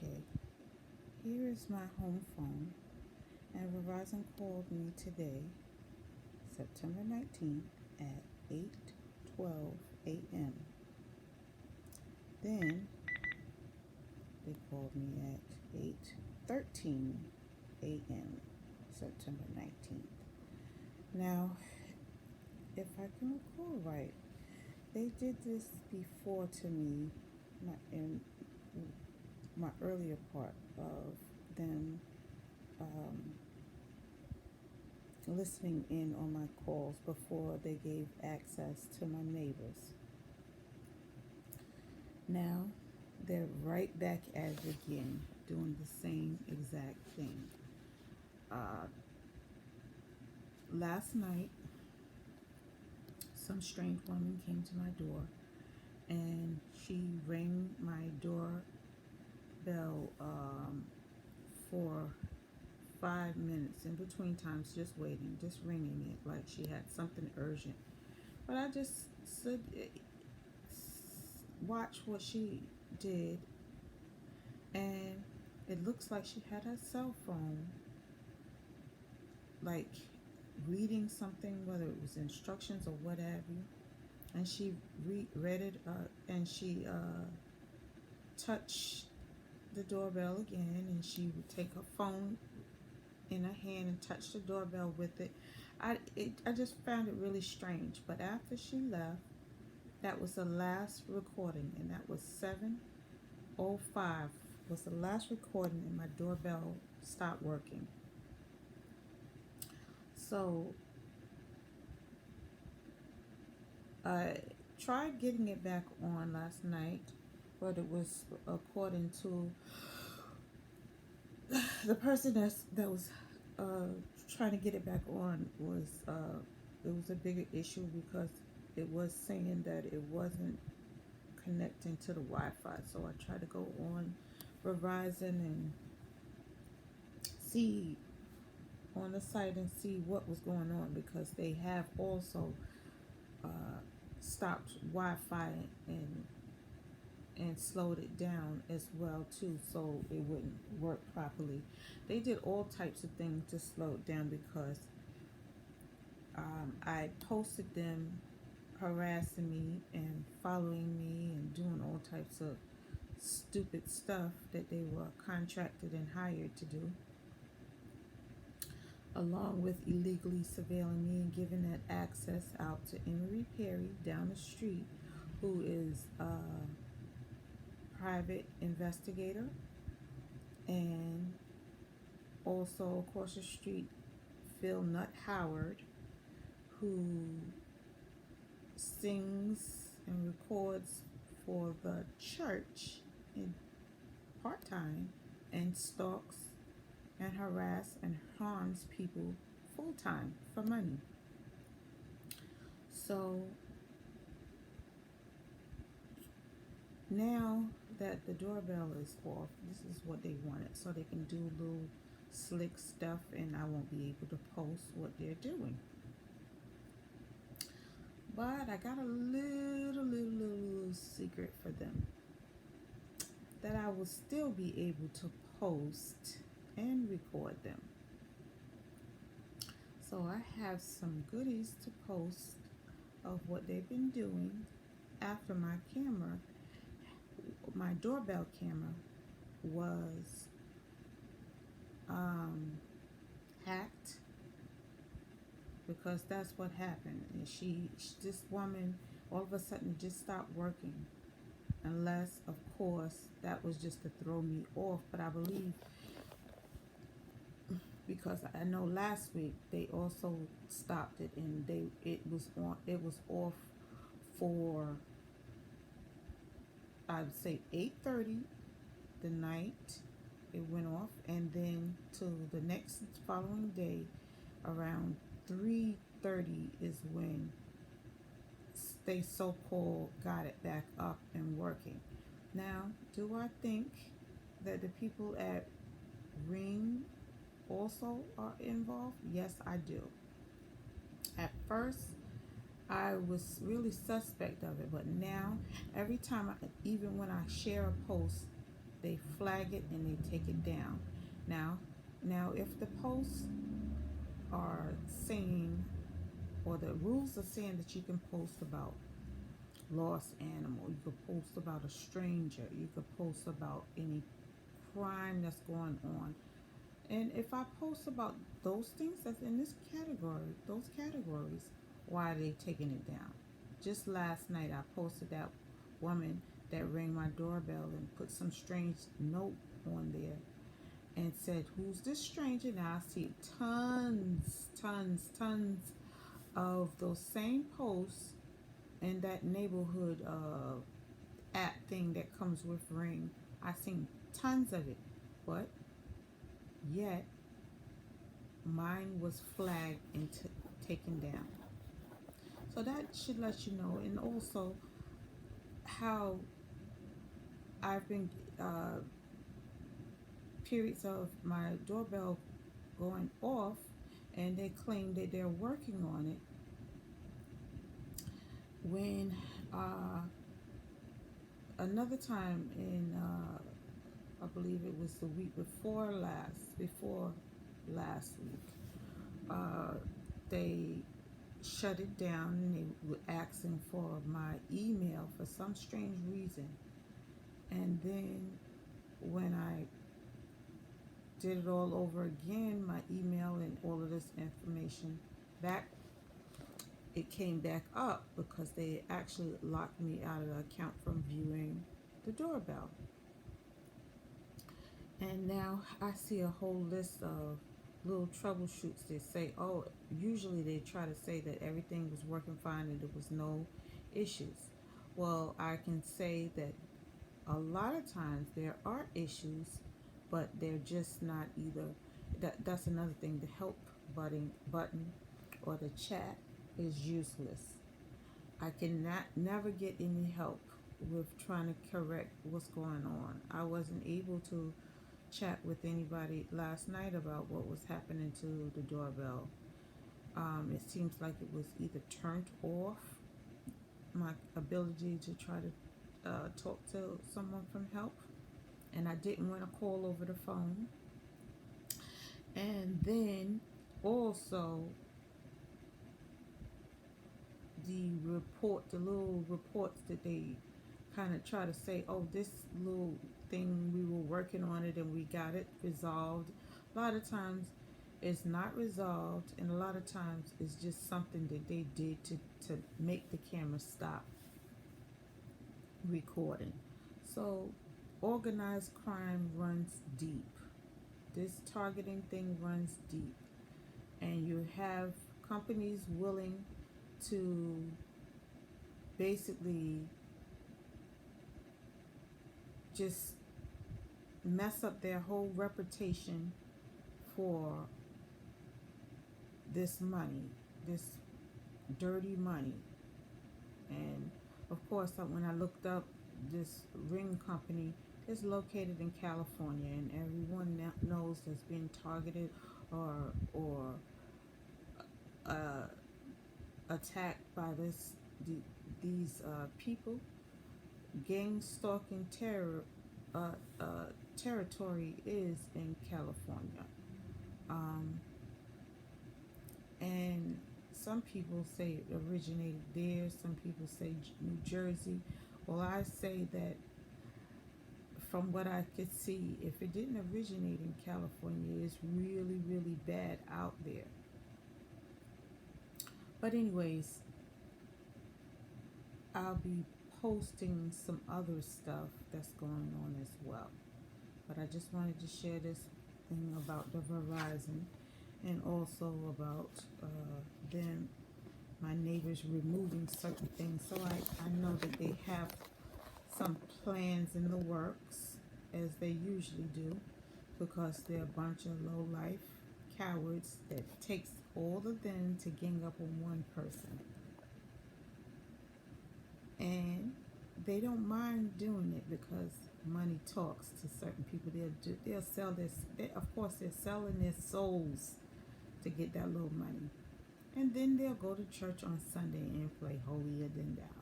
Okay, here is my home phone, and Verizon called me today, September 19th at 8:12 a.m. Then they called me at 8:13 a.m. September 19th. Now, if I can recall right, they did this before to me in my earlier part of them um, listening in on my calls before they gave access to my neighbors. Now they're right back at it again, doing the same exact thing. Uh, Last night, some strange woman came to my door and she rang my doorbell for 5 minutes in between times, just waiting, just ringing it like she had something urgent. But I just said, watch what she did, and it looks like she had her cell phone, like reading something, whether it was instructions or whatever, and she read it, and she touched the doorbell again, and she would take her phone in her hand and touch the doorbell with it. I just found it really strange. But after she left, that was the last recording, and that was 7:05 was the last recording, and my doorbell stopped working. So I tried getting it back on last night, but it was, according to the person that was trying to get it back on, was it was a bigger issue because it was saying that it wasn't connecting to the Wi-Fi. So I tried to go on Verizon and see on the site and see what was going on, because they have also uh, stopped Wi-Fi and slowed it down as well too, so it wouldn't work properly. They did all types of things to slow it down because I posted them harassing me and following me and doing all types of stupid stuff that they were contracted and hired to do, along with illegally surveilling me and giving that access out to Emery Perry down the street, who is a private investigator, and also across the street, Phil Nut Howard, who sings and records for the church in part-time and stalks and harass and harms people full-time for money. So now that the doorbell is off, this is what they wanted, so they can do little slick stuff and I won't be able to post what they're doing. But I got a little secret for them, that I will still be able to post and record them. So I have some goodies to post of what they've been doing after my doorbell camera was hacked, because that's what happened. And this woman, all of a sudden just stopped working, unless of course that was just to throw me off. But I believe, because I know last week they also stopped it, and it was off for, I would say, 8:30 the night it went off, and then to the next following day around 3:30 is when they so-called got it back up and working. Now, do I think that the people at Ring also are involved? Yes, I do. At first, I was really suspect of it, but now every time, even when I share a post they flag it and they take it down. Now, if the posts are saying, or the rules are saying that you can post about lost animal, you could post about a stranger, you could post about any crime that's going on. And if I post about those things that's in this category, those categories, why are they taking it down? Just last night I posted that woman that rang my doorbell and put some strange note on there and said, "Who's this stranger?" Now I see tons of those same posts in that neighborhood app thing that comes with Ring. I seen tons of it, but yet mine was flagged and taken down. So that should let you know, and also how I've been periods of my doorbell going off, and they claim that they're working on it. When another time in I believe it was the week before last week, they shut it down and they were asking for my email for some strange reason. And then when I did it all over again, my email and all of this information back, it came back up because they actually locked me out of the account from viewing the doorbell. And now I see a whole list of little troubleshoots. They say, oh, usually they try to say that everything was working fine and there was no issues. Well, I can say that a lot of times there are issues, but they're just not either. That's another thing. The help button or the chat is useless. I cannot never get any help with trying to correct what's going on. I wasn't able to chat with anybody last night about what was happening to the doorbell. It seems like it was either turned off, my ability to try to talk to someone from help, and I didn't want to call over the phone. And then also the little reports that they kind of try to say, oh, this little thing, we were working on it and we got it resolved. A lot of times it's not resolved, and a lot of times it's just something that they did to make the camera stop recording. So organized crime runs deep. This targeting thing runs deep, and you have companies willing to basically just mess up their whole reputation for this money, this dirty money. And of course, when I looked up, this ring company is located in California, and everyone knows that's been targeted or attacked by these people. Gang stalking territory is in California, and some people say it originated there. Some people say New Jersey. Well, I say that from what I could see, if it didn't originate in California, it's really, really bad out there. But anyways, I'll be posting some other stuff that's going on as well. But I just wanted to share this thing about the Verizon, and also about them, my neighbors removing certain things. So I know that they have some plans in the works, as they usually do, because they're a bunch of low-life cowards that takes all of them to gang up on one person. And they don't mind doing it because money talks to certain people. They'll sell of course they're selling their souls to get that little money. And then they'll go to church on Sunday and play holier than thou.